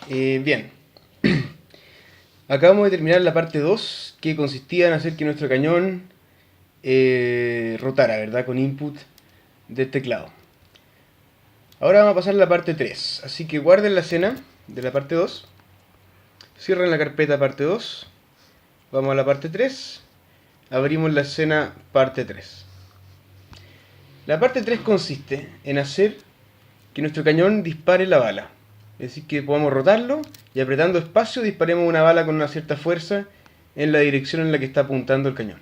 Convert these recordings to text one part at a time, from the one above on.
Bien, acabamos de terminar la parte 2 que consistía en hacer que nuestro cañón rotara, ¿verdad? Con input del teclado. Ahora vamos a pasar a la parte 3, así que guarden la escena de la parte 2, cierren la carpeta parte 2, vamos a la parte 3, abrimos la escena parte 3. La parte 3 consiste en hacer que nuestro cañón dispare la bala. Es decir, que podamos rotarlo y apretando espacio disparemos una bala con una cierta fuerza en la dirección en la que está apuntando el cañón.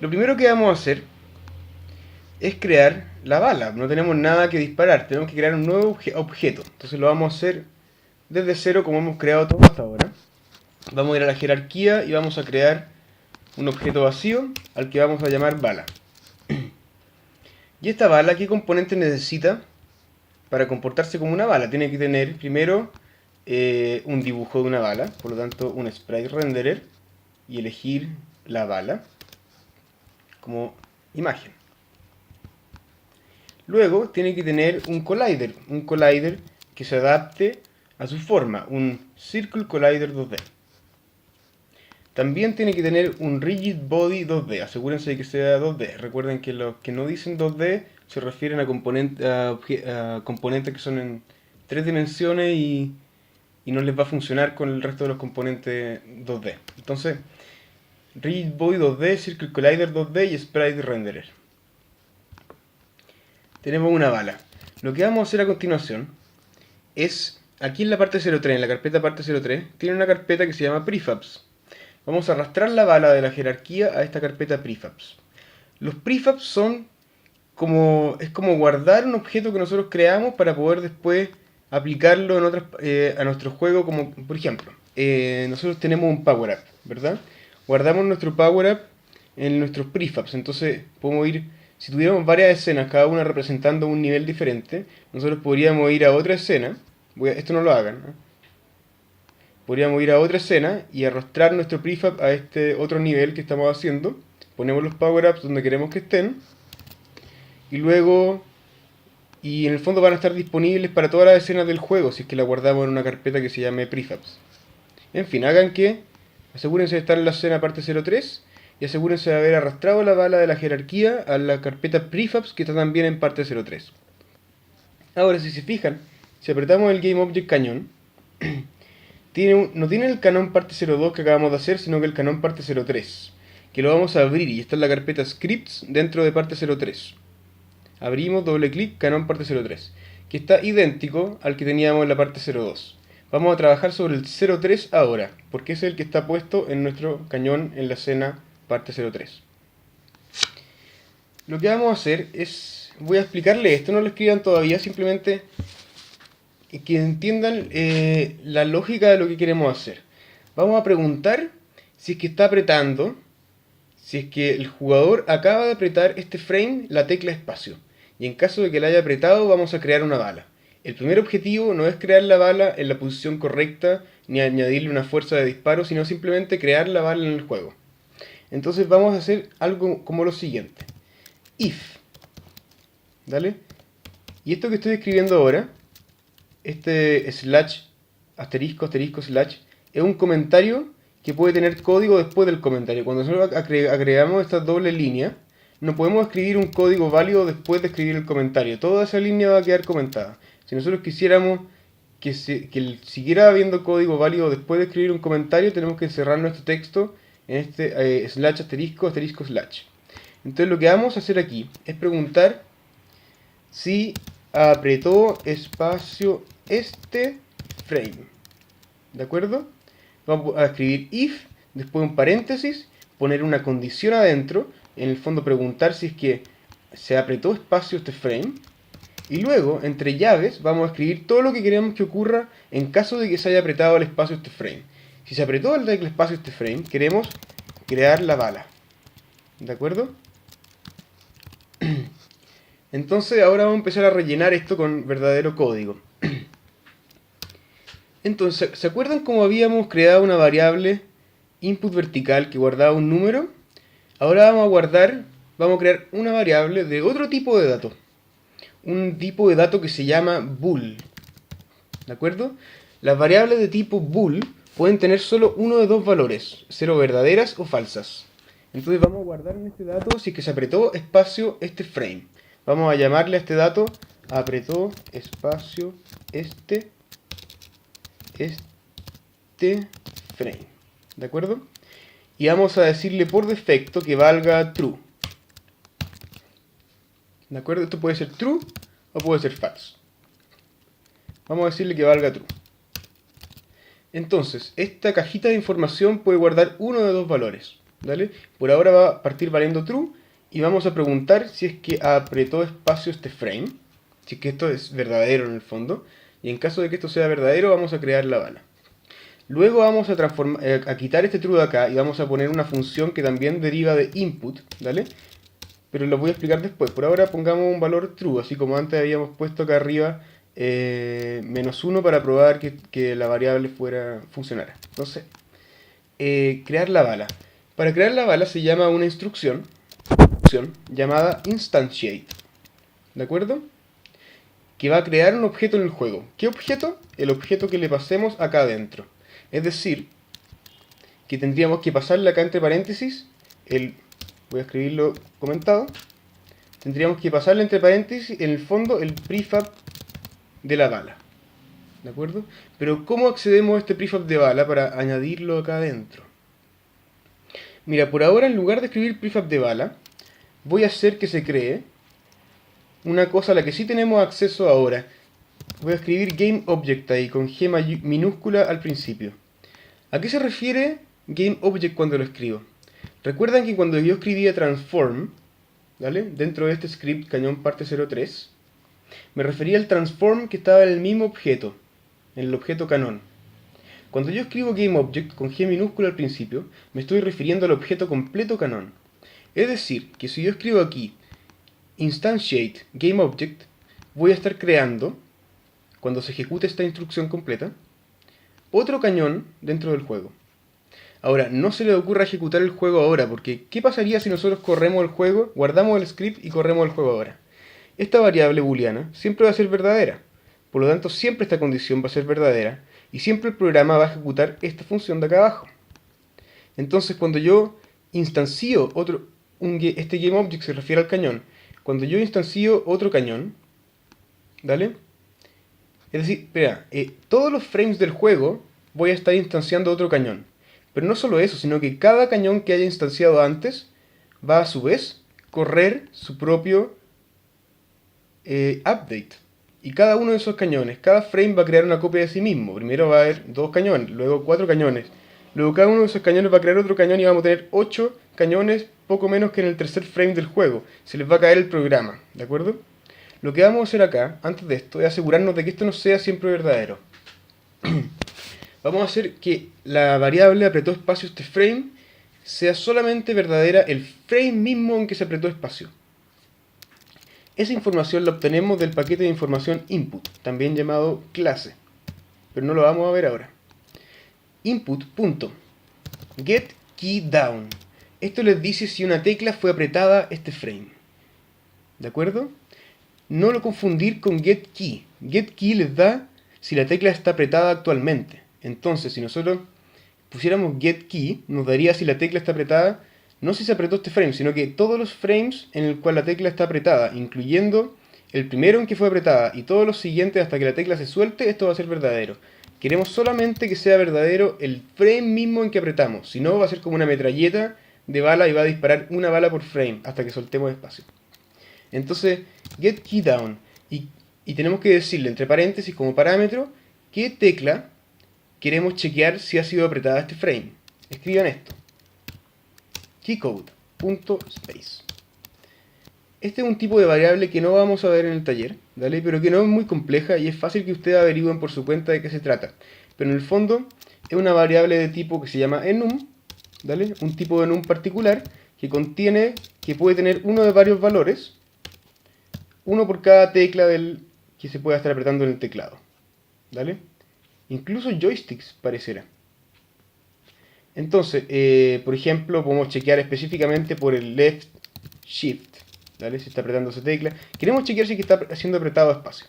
Lo primero que vamos a hacer es crear la bala. No tenemos nada que disparar, tenemos que crear un nuevo objeto. Entonces lo vamos a hacer desde cero como hemos creado todo hasta ahora. Vamos a ir a la jerarquía y vamos a crear un objeto vacío al que vamos a llamar bala. ¿Y esta bala qué componente necesita para comportarse como una bala? Tiene que tener primero un dibujo de una bala, por lo tanto un sprite renderer, y elegir la bala como imagen. Luego tiene que tener un collider que se adapte a su forma, un Circle Collider 2D. También tiene que tener un Rigid Body 2D, asegúrense de que sea 2D. Recuerden que los que no dicen 2D se refieren a componentes que son en 3 dimensiones y no les va a funcionar con el resto de los componentes 2D. Entonces, Rigid Body 2D, Circle Collider 2D y Sprite Renderer. Tenemos una bala. Lo que vamos a hacer a continuación es, aquí en la parte 03, en la carpeta parte 03, tiene una carpeta que se llama Prefabs. Vamos a arrastrar la bala de la jerarquía a esta carpeta Prefabs. Los Prefabs son es como guardar un objeto que nosotros creamos para poder después aplicarlo a nuestro juego, como por ejemplo, nosotros tenemos un power up, ¿verdad? Guardamos nuestro power up en nuestros prefabs, entonces podemos ir, si tuviéramos varias escenas, cada una representando un nivel diferente, nosotros podríamos ir a otra escena, esto no lo hagan, ¿no? Podríamos ir a otra escena y arrastrar nuestro prefab a este otro nivel que estamos haciendo, ponemos los power ups donde queremos que estén, y luego en el fondo van a estar disponibles para todas las escenas del juego si es que la guardamos en una carpeta que se llame prefabs. En fin, asegúrense de estar en la escena parte 03 y asegúrense de haber arrastrado la bala de la jerarquía a la carpeta prefabs que está también en parte 03. Ahora, si se fijan, si apretamos el GameObject cañón, no tiene el canon parte 02 que acabamos de hacer, sino que el canon parte 03, que lo vamos a abrir y está en la carpeta scripts dentro de parte 03. Abrimos, doble clic, canon parte 03, que está idéntico al que teníamos en la parte 02. Vamos a trabajar sobre el 03 ahora, porque ese es el que está puesto en nuestro cañón en la escena parte 03. Lo que vamos a hacer es, voy a explicarle esto, no lo escriban todavía, simplemente que entiendan la lógica de lo que queremos hacer. Vamos a preguntar si es que está apretando, si es que el jugador acaba de apretar este frame, la tecla espacio. Y en caso de que la haya apretado, vamos a crear una bala. El primer objetivo no es crear la bala en la posición correcta, ni añadirle una fuerza de disparo, sino simplemente crear la bala en el juego. Entonces vamos a hacer algo como lo siguiente. If. ¿Dale? Y esto que estoy escribiendo ahora, este slash, asterisco, asterisco, slash, es un comentario que puede tener código después del comentario. Cuando nosotros agregamos esta doble línea, no podemos escribir un código válido después de escribir el comentario. Toda esa línea va a quedar comentada. Si nosotros quisiéramos que siguiera habiendo código válido después de escribir un comentario, tenemos que encerrar nuestro texto en este slash, asterisco, asterisco, slash. Entonces lo que vamos a hacer aquí es preguntar si apretó espacio este frame. ¿De acuerdo? Vamos a escribir if, después un paréntesis, poner una condición adentro, en el fondo preguntar si es que se apretó espacio este frame, y luego, entre llaves, vamos a escribir todo lo que queremos que ocurra en caso de que se haya apretado el espacio este frame. Si se apretó el espacio este frame, queremos crear la bala. ¿De acuerdo? Entonces ahora vamos a empezar a rellenar esto con verdadero código. Entonces, ¿se acuerdan cómo habíamos creado una variable input vertical que guardaba un número? Ahora vamos a crear una variable de otro tipo de dato. Un tipo de dato que se llama bool. ¿De acuerdo? Las variables de tipo bool pueden tener solo uno de dos valores, 0 verdaderas o falsas. Entonces vamos a guardar en este dato si es que se apretó espacio este frame. Vamos a llamarle a este dato apretó espacio este frame. ¿De acuerdo? Y vamos a decirle por defecto que valga true. ¿De acuerdo? Esto puede ser true o puede ser false. Vamos a decirle que valga true. Entonces, esta cajita de información puede guardar uno de dos valores. ¿Vale? Por ahora va a partir valiendo true y vamos a preguntar si es que apretó espacio este frame. Si es que esto es verdadero en el fondo. Y en caso de que esto sea verdadero, vamos a crear la bala. Luego vamos a quitar este true de acá y vamos a poner una función que también deriva de input, ¿vale? Pero lo voy a explicar después. Por ahora pongamos un valor true, así como antes habíamos puesto acá arriba -1 para probar que la variable funcionara. Entonces, crear la bala. Para crear la bala se llama una instrucción llamada instantiate, ¿de acuerdo? Que va a crear un objeto en el juego. ¿Qué objeto? El objeto que le pasemos acá adentro. Es decir, que tendríamos que pasarle acá entre paréntesis voy a escribirlo comentado. Tendríamos que pasarle entre paréntesis en el fondo el prefab de la bala. ¿De acuerdo? Pero ¿cómo accedemos a este prefab de bala para añadirlo acá adentro? Mira, por ahora en lugar de escribir prefab de bala, voy a hacer que se cree una cosa a la que sí tenemos acceso ahora. Voy a escribir GameObject ahí con G minúscula al principio. ¿A qué se refiere GameObject cuando lo escribo? Recuerdan que cuando yo escribía transform, ¿vale? Dentro de este script cañón parte 03, me refería al transform que estaba en el mismo objeto, en el objeto canon. Cuando yo escribo GameObject con G minúscula al principio, me estoy refiriendo al objeto completo canon. Es decir, que si yo escribo aquí instantiate GameObject, voy a estar creando, cuando se ejecute esta instrucción completa, otro cañón dentro del juego. Ahora, no se le ocurra ejecutar el juego ahora, porque ¿qué pasaría si nosotros corremos el juego, guardamos el script y corremos el juego ahora? Esta variable booleana siempre va a ser verdadera, por lo tanto siempre esta condición va a ser verdadera, y siempre el programa va a ejecutar esta función de acá abajo. Entonces cuando yo instancio este GameObject se refiere al cañón, cuando yo instancio otro cañón, ¿vale? Es decir, espera, todos los frames del juego voy a estar instanciando otro cañón. Pero no solo eso, sino que cada cañón que haya instanciado antes va a su vez correr su propio update. Y cada uno de esos cañones, cada frame va a crear una copia de sí mismo. Primero va a haber 2 cañones, luego 4 cañones. Luego cada uno de esos cañones va a crear otro cañón y vamos a tener 8 cañones, poco menos que en el tercer frame del juego. Se les va a caer el programa, ¿de acuerdo? Lo que vamos a hacer acá, antes de esto, es asegurarnos de que esto no sea siempre verdadero. Vamos a hacer que la variable apretó espacio este frame sea solamente verdadera el frame mismo en que se apretó espacio. Esa información la obtenemos del paquete de información input, también llamado clase, pero no lo vamos a ver ahora. Input.getKeyDown. Esto les dice si una tecla fue apretada este frame. ¿De acuerdo? No lo confundir con getKey. GetKey les da si la tecla está apretada actualmente. Entonces, si nosotros pusiéramos getKey, nos daría si la tecla está apretada, no si se apretó este frame, sino que todos los frames en el cual la tecla está apretada, incluyendo el primero en que fue apretada y todos los siguientes hasta que la tecla se suelte, esto va a ser verdadero. Queremos solamente que sea verdadero el frame mismo en que apretamos, si no va a ser como una metralleta de bala y va a disparar una bala por frame hasta que soltemos espacio. Entonces, getKeyDown, y tenemos que decirle entre paréntesis como parámetro qué tecla queremos chequear si ha sido apretada este frame. Escriban esto. Keycode.space. Este es un tipo de variable que no vamos a ver en el taller, ¿vale? Pero que no es muy compleja y es fácil que ustedes averigüen por su cuenta de qué se trata. Pero en el fondo es una variable de tipo que se llama enum, ¿vale? Un tipo de enum particular que puede tener uno de varios valores, uno por cada tecla que se pueda estar apretando en el teclado, ¿vale? Incluso joysticks parecerá. Entonces, por ejemplo, podemos chequear específicamente por el left shift, ¿vale? Si está apretando esa tecla. Queremos chequear si está siendo apretado espacio.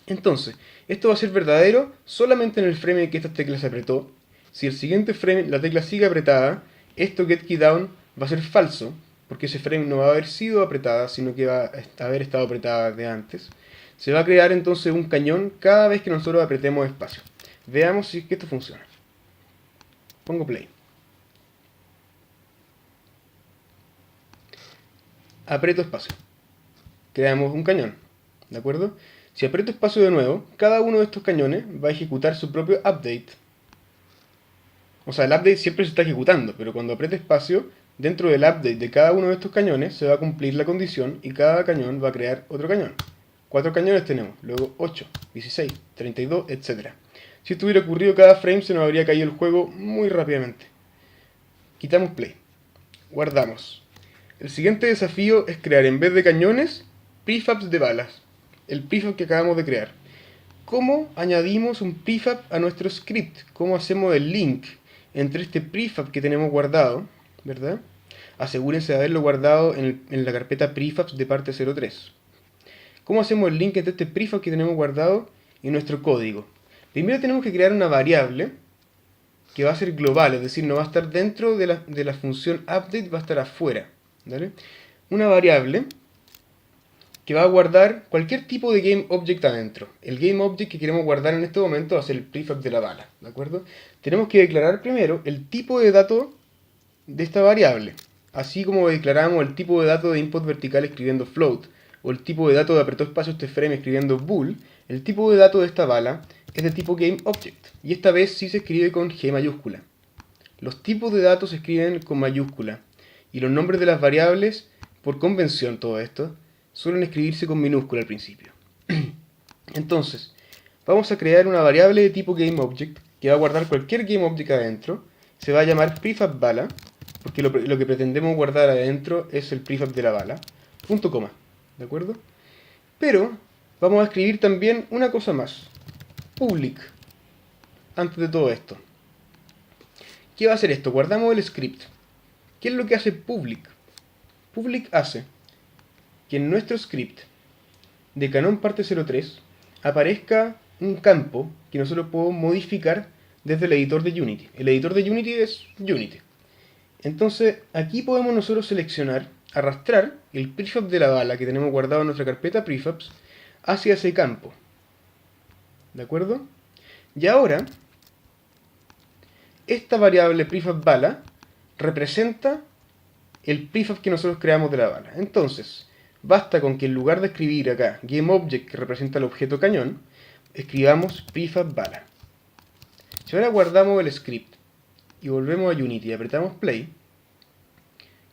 Entonces, esto va a ser verdadero solamente en el frame en que esta tecla se apretó. Si el siguiente frame la tecla sigue apretada, esto getKeyDown va a ser falso, porque ese frame no va a haber sido apretada, sino que va a haber estado apretada de antes. Se va a crear entonces un cañón cada vez que nosotros apretemos espacio. Veamos si es que esto funciona. Pongo play. Aprieto espacio. Creamos un cañón, ¿de acuerdo? Si aprieto espacio de nuevo, cada uno de estos cañones va a ejecutar su propio update. O sea, el update siempre se está ejecutando, pero cuando apriete espacio, dentro del update de cada uno de estos cañones se va a cumplir la condición y cada cañón va a crear otro cañón. 4 cañones tenemos, luego 8, 16, 32, etc. Si esto hubiera ocurrido cada frame se nos habría caído el juego muy rápidamente. Quitamos play. Guardamos. El siguiente desafío es crear en vez de cañones, prefabs de balas. El prefab que acabamos de crear. ¿Cómo añadimos un prefab a nuestro script? ¿Cómo hacemos el link entre este prefab que tenemos guardado, ¿verdad? Asegúrense de haberlo guardado en la carpeta prefabs de parte 03. ¿Cómo hacemos el link entre este prefab que tenemos guardado y nuestro código? Primero tenemos que crear una variable que va a ser global, es decir, no va a estar dentro de la función update, va a estar afuera, ¿vale? Una variable que va a guardar cualquier tipo de GameObject adentro. El GameObject que queremos guardar en este momento va a ser el prefab de la bala, ¿de acuerdo? Tenemos que declarar primero el tipo de dato de esta variable, así como declaramos el tipo de dato de input vertical escribiendo float, o el tipo de dato de apretó espacio este frame escribiendo bool. El tipo de dato de esta bala es de tipo GameObject, y esta vez sí se escribe con G mayúscula. Los tipos de datos se escriben con mayúscula, y los nombres de las variables, por convención todo esto, suelen escribirse con minúscula al principio. Entonces, vamos a crear una variable de tipo GameObject que va a guardar cualquier GameObject adentro. Se va a llamar prefabBala, porque lo que pretendemos guardar adentro es el prefab de la bala. Punto coma, ¿de acuerdo? Pero vamos a escribir también una cosa más. Public, antes de todo esto. ¿Qué va a hacer esto? Guardamos el script. ¿Qué es lo que hace public? Public hace que en nuestro script de Canon parte 03 aparezca un campo que nosotros podemos modificar desde el editor de Unity. El editor de Unity es Unity. Entonces aquí podemos nosotros seleccionar, arrastrar el prefab de la bala que tenemos guardado en nuestra carpeta prefabs hacia ese campo. ¿De acuerdo? Y ahora, esta variable prefab bala representa el prefab que nosotros creamos de la bala. Entonces, basta con que en lugar de escribir acá GameObject que representa el objeto cañón, escribamos prefab bala. Si ahora guardamos el script y volvemos a Unity y apretamos play,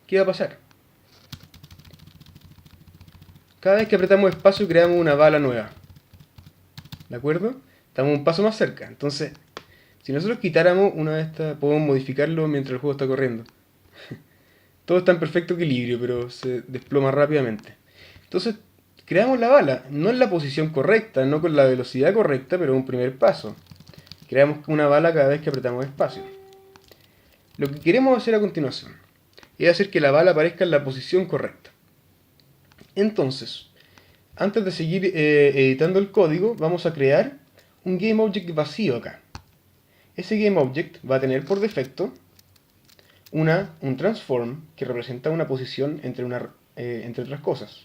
¿qué va a pasar? Cada vez que apretamos espacio creamos una bala nueva. ¿De acuerdo? Estamos un paso más cerca. Entonces, si nosotros quitáramos una de estas, podemos modificarlo mientras el juego está corriendo. Todo está en perfecto equilibrio, pero se desploma rápidamente. Entonces, creamos la bala, no en la posición correcta, no con la velocidad correcta, pero un primer paso. Creamos una bala cada vez que apretamos espacio. Lo que queremos hacer a continuación es hacer que la bala aparezca en la posición correcta. Entonces, antes de seguir editando el código, vamos a crear un GameObject vacío acá. Ese GameObject va a tener por defecto un transform que representa una posición entre otras cosas.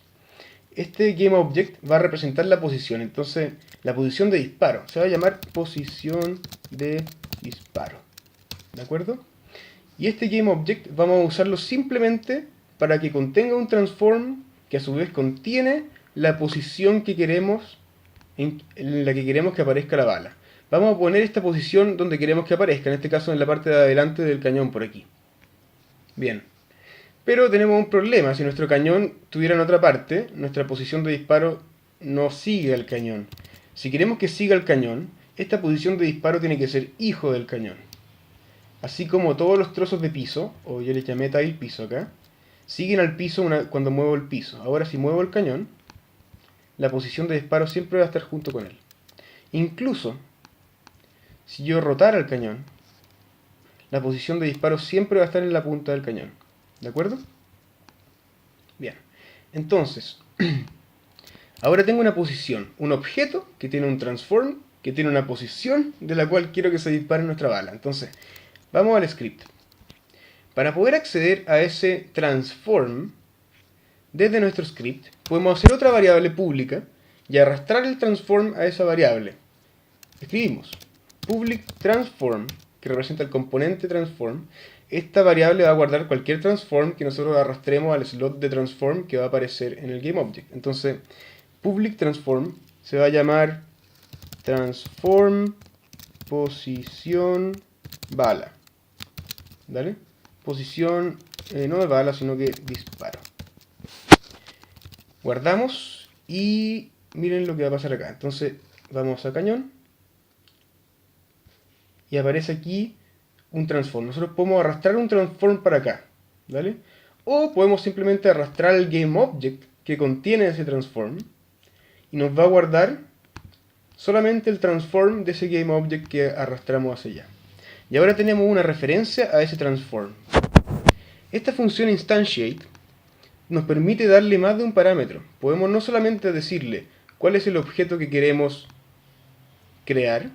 Este GameObject va a representar la posición, entonces la posición de disparo. Se va a llamar posición de disparo. ¿De acuerdo? Y este GameObject vamos a usarlo simplemente para que contenga un transform que a su vez contiene la posición que queremos en la que queremos que aparezca la bala. Vamos a poner esta posición donde queremos que aparezca, en este caso en la parte de adelante del cañón por aquí. Bien. Pero tenemos un problema. Si nuestro cañón tuviera en otra parte, nuestra posición de disparo no sigue al cañón. Si queremos que siga el cañón, esta posición de disparo tiene que ser hijo del cañón. Así como todos los trozos de piso, o yo les llamé tile piso acá, siguen al piso cuando muevo el piso. Ahora si muevo el cañón, la posición de disparo siempre va a estar junto con él. Incluso, si yo rotara el cañón, la posición de disparo siempre va a estar en la punta del cañón. ¿De acuerdo? Bien. Entonces, Ahora tengo una posición, un objeto que tiene un transform, que tiene una posición de la cual quiero que se dispare nuestra bala. Entonces, vamos al script. Para poder acceder a ese transform, desde nuestro script, podemos hacer otra variable pública y arrastrar el transform a esa variable. Escribimos public transform, que representa el componente transform. Esta variable va a guardar cualquier transform que nosotros arrastremos al slot de transform que va a aparecer en el GameObject. Entonces, public transform se va a llamar transform posición bala. ¿Vale? Posición no de bala, sino que disparo. Guardamos y miren lo que va a pasar acá. Entonces vamos a cañón y aparece aquí un transform. Nosotros podemos arrastrar un transform para acá, ¿vale? O podemos simplemente arrastrar el GameObject que contiene ese transform y nos va a guardar solamente el transform de ese GameObject que arrastramos hacia allá. Y ahora tenemos una referencia a ese transform. Esta función instantiate nos permite darle más de un parámetro. Podemos no solamente decirle cuál es el objeto que queremos crear,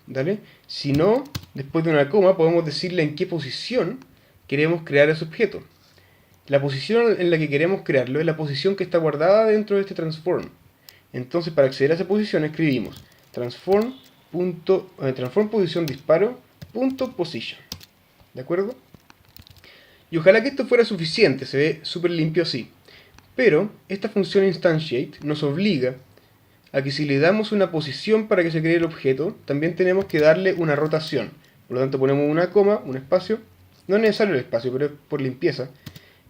¿vale? Sino, después de una coma, podemos decirle en qué posición queremos crear ese objeto. La posición en la que queremos crearlo es la posición que está guardada dentro de este transform. Entonces, para acceder a esa posición escribimos transform posición disparo punto position. ¿De acuerdo? Y ojalá que esto fuera suficiente, se ve súper limpio así. Pero esta función instantiate nos obliga a que si le damos una posición para que se cree el objeto, también tenemos que darle una rotación. Por lo tanto ponemos una coma, un espacio, no es necesario el espacio, pero es por limpieza.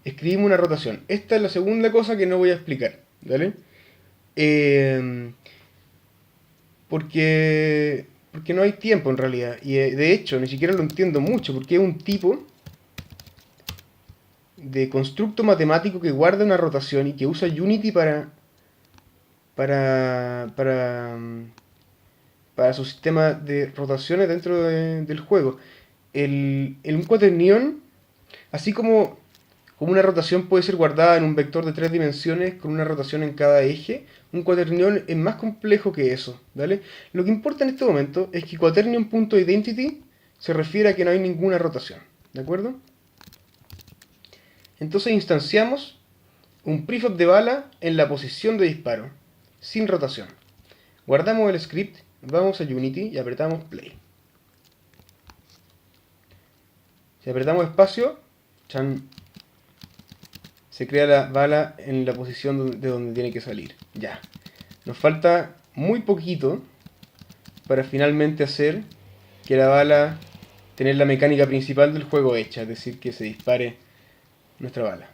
Escribimos una rotación. Esta es la segunda cosa que no voy a explicar, ¿vale? Porque no hay tiempo en realidad. Y de hecho, ni siquiera lo entiendo mucho, porque es un tipo de constructo matemático que guarda una rotación y que usa Unity para su sistema de rotaciones dentro del juego. Un cuaternión, así como una rotación puede ser guardada en un vector de 3 dimensiones con una rotación en cada eje, un cuaternión es más complejo que eso, ¿vale? Lo que importa en este momento es que quaternion.identity se refiere a que no hay ninguna rotación, ¿de acuerdo? Entonces instanciamos un prefab de bala en la posición de disparo, sin rotación. Guardamos el script, vamos a Unity y apretamos play. Si apretamos espacio, chan, se crea la bala en la posición de donde tiene que salir. Ya. Nos falta muy poquito para finalmente hacer que la bala, tener la mecánica principal del juego hecha, es decir, que se dispare nuestra bala.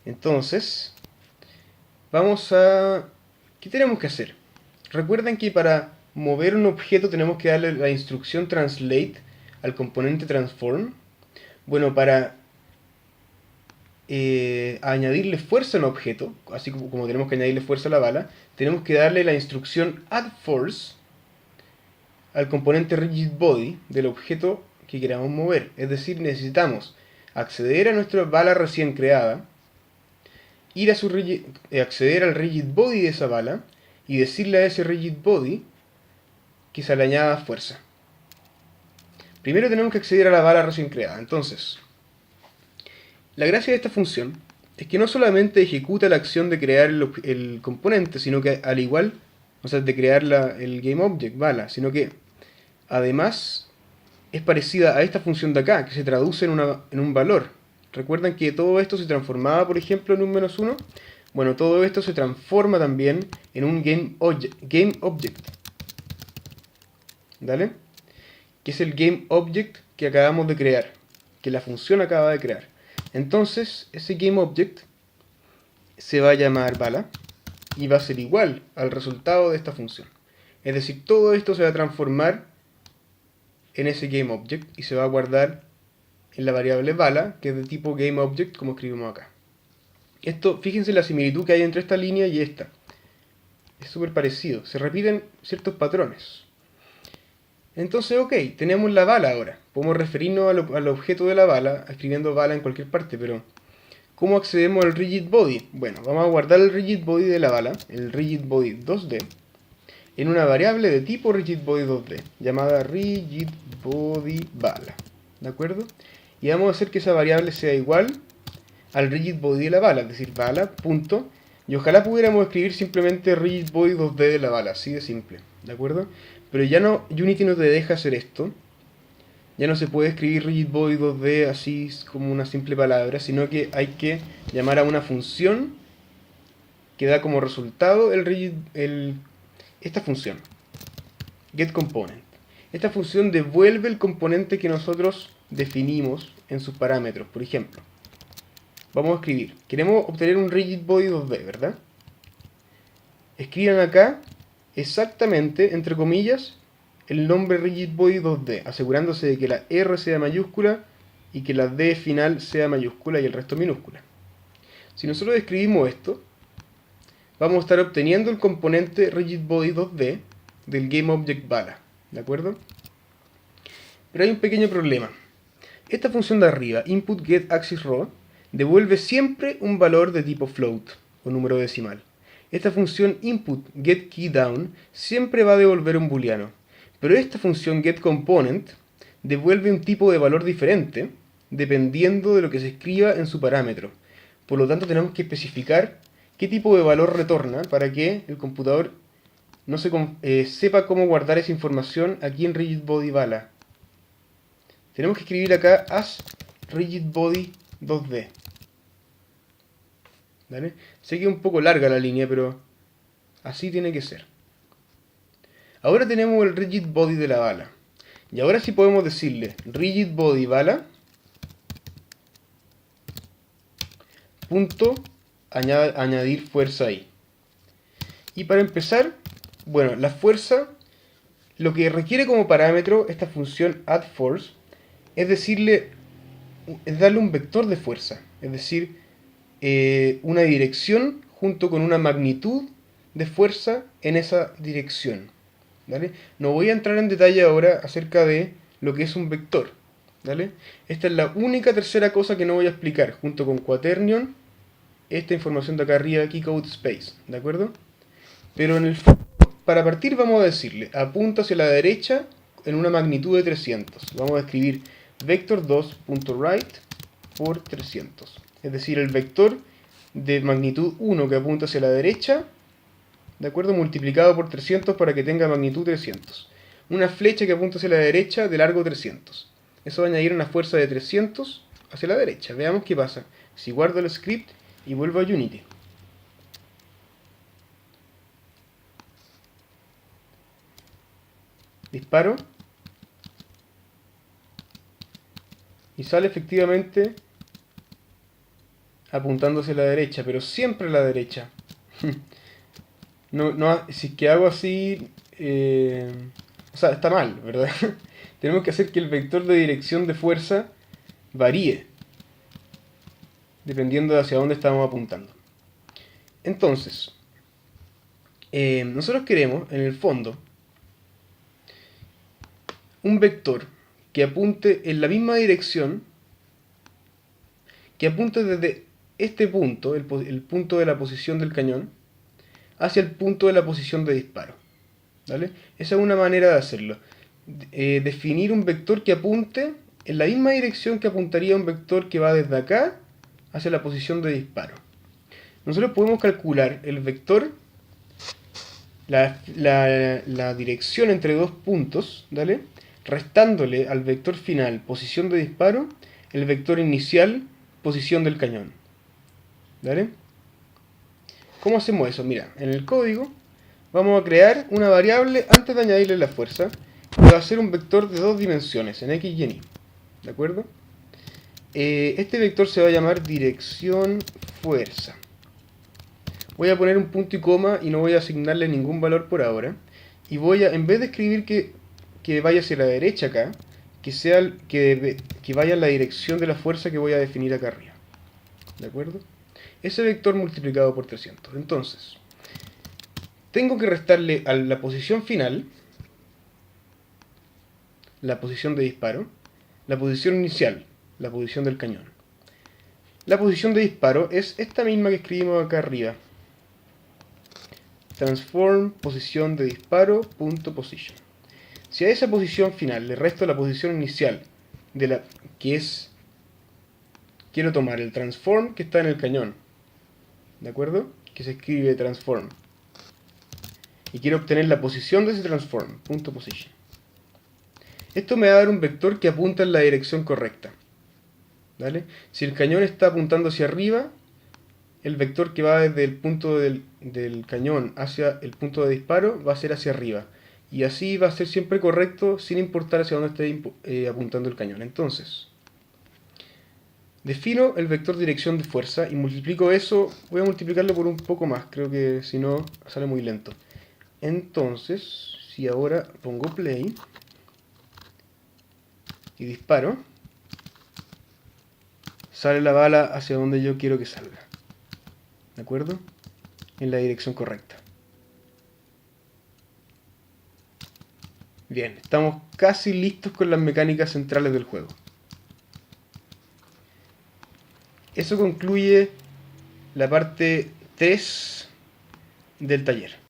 Entonces, vamos a... ¿qué tenemos que hacer? Recuerden que para mover un objeto tenemos que darle la instrucción translate al componente transform. Bueno, para añadirle fuerza a un objeto, así como tenemos que añadirle fuerza a la bala, tenemos que darle la instrucción add force al componente rigid body del objeto que queramos mover. Es decir, necesitamos acceder a nuestra bala recién creada, ir a acceder al rigid body de esa bala y decirle a ese rigid body que se le añada fuerza. Primero tenemos que acceder a la bala recién creada. Entonces, la gracia de esta función es que no solamente ejecuta la acción de crear el componente, sino que al igual, o sea, de crear el GameObject, bala, sino que además es parecida a esta función de acá, que se traduce en un valor. ¿Recuerdan que todo esto se transformaba, por ejemplo, en un -1? Bueno, todo esto se transforma también en un GameObject. ¿Vale? Que es el GameObject que acabamos de crear, que la función acaba de crear. Entonces, ese GameObject se va a llamar bala y va a ser igual al resultado de esta función. Es decir, todo esto se va a transformar en ese GameObject y se va a guardar en la variable bala, que es de tipo GameObject, como escribimos acá. Esto, fíjense la similitud que hay entre esta línea y esta. Es súper parecido, se repiten ciertos patrones. Entonces, ok, tenemos la bala ahora. Podemos referirnos al objeto de la bala, escribiendo bala en cualquier parte, pero ¿Cómo accedemos al rigid body? Bueno, vamos a guardar el rigid body de la bala, el rigid body 2D, en una variable de tipo rigid body 2D, llamada rigid body bala, ¿de acuerdo? Y vamos a hacer que esa variable sea igual al rigid body de la bala, es decir, bala, punto, y ojalá pudiéramos escribir simplemente rigid body 2D de la bala, así de simple, ¿de acuerdo? Pero ya no, Unity no te deja hacer esto. Ya no se puede escribir rigid body 2D así como una simple palabra, sino que hay que llamar a una función que da como resultado esta función, getComponent. Esta función devuelve el componente que nosotros definimos en sus parámetros. Por ejemplo, vamos a escribir, queremos obtener un rigid body 2D, ¿verdad? Escriban acá exactamente, entre comillas, el nombre rigid body 2D, asegurándose de que la R sea mayúscula y que la D final sea mayúscula y el resto minúscula. Si nosotros escribimos esto, vamos a estar obteniendo el componente rigid body 2D del GameObject bala, ¿de acuerdo? Pero hay un pequeño problema. Esta función de arriba, input_get_axis_row, devuelve siempre un valor de tipo float o número decimal. Esta función input_get_keyDown siempre va a devolver un booleano. Pero esta función getComponent devuelve un tipo de valor diferente dependiendo de lo que se escriba en su parámetro. Por lo tanto, tenemos que especificar qué tipo de valor retorna para que el computador no sepa cómo guardar esa información aquí en rigidBodyBala. Tenemos que escribir acá as rigidBody 2D. ¿Vale? Sé que es un poco larga la línea, pero así tiene que ser. Ahora tenemos el rigid body de la bala. Y ahora sí podemos decirle rigid body bala punto añadir fuerza ahí. Y para empezar, bueno, la fuerza, lo que requiere como parámetro esta función addForce es darle un vector de fuerza, es decir, una dirección junto con una magnitud de fuerza en esa dirección. ¿Vale? No voy a entrar en detalle ahora acerca de lo que es un vector. ¿Vale? Esta es la única tercera cosa que no voy a explicar, junto con Quaternion, esta información de acá arriba, KeyCodeSpace, ¿de acuerdo? Pero para partir vamos a decirle, apunta hacia la derecha en una magnitud de 300. Vamos a escribir vector2.right por 300. Es decir, el vector de magnitud 1 que apunta hacia la derecha, ¿de acuerdo? Multiplicado por 300 para que tenga magnitud 300. Una flecha que apunta hacia la derecha de largo 300. Eso va a añadir una fuerza de 300 hacia la derecha. Veamos qué pasa si guardo el script y vuelvo a Unity. Disparo. Y sale efectivamente apuntando hacia la derecha, pero siempre a la derecha. Si es que hago así, o sea, está mal, ¿verdad? Tenemos que hacer que el vector de dirección de fuerza varíe, dependiendo de hacia dónde estamos apuntando. Entonces, nosotros queremos, en el fondo, un vector que apunte en la misma dirección, que apunte desde este punto, el punto de la posición del cañón, hacia el punto de la posición de disparo. ¿Vale? Esa es una manera de hacerlo. Definir un vector que apunte en la misma dirección que apuntaría un vector que va desde acá hacia la posición de disparo. Nosotros podemos calcular el vector, la dirección entre dos puntos, ¿vale? Restándole al vector final posición de disparo el vector inicial posición del cañón. ¿Vale? ¿Cómo hacemos eso? Mira, en el código vamos a crear una variable antes de añadirle la fuerza que va a ser un vector de dos dimensiones, en x y en y. ¿De acuerdo? Este vector se va a llamar dirección fuerza. Voy a poner un punto y coma y no voy a asignarle ningún valor por ahora. Y voy a, en vez de escribir que vaya hacia la derecha acá, que vaya en la dirección de la fuerza que voy a definir acá arriba. ¿De acuerdo? Ese vector multiplicado por 300. Entonces, tengo que restarle a la posición final, la posición de disparo, la posición inicial, la posición del cañón. La posición de disparo es esta misma que escribimos acá arriba. Transform posición de disparo punto position. Si a esa posición final le resto la posición inicial de la que es, quiero tomar el transform que está en el cañón, ¿de acuerdo? Que se escribe transform, y quiero obtener la posición de ese transform, punto position. Esto me va a dar un vector que apunta en la dirección correcta, ¿vale? Si el cañón está apuntando hacia arriba, el vector que va desde el punto del cañón hacia el punto de disparo va a ser hacia arriba. Y así va a ser siempre correcto sin importar hacia dónde esté apuntando el cañón. Entonces, defino el vector dirección de fuerza y multiplico eso. Voy a multiplicarlo por un poco más, creo que si no sale muy lento. Entonces, si ahora pongo play y disparo, sale la bala hacia donde yo quiero que salga. ¿De acuerdo? En la dirección correcta. Bien, estamos casi listos con las mecánicas centrales del juego. Eso concluye la parte 3 del taller.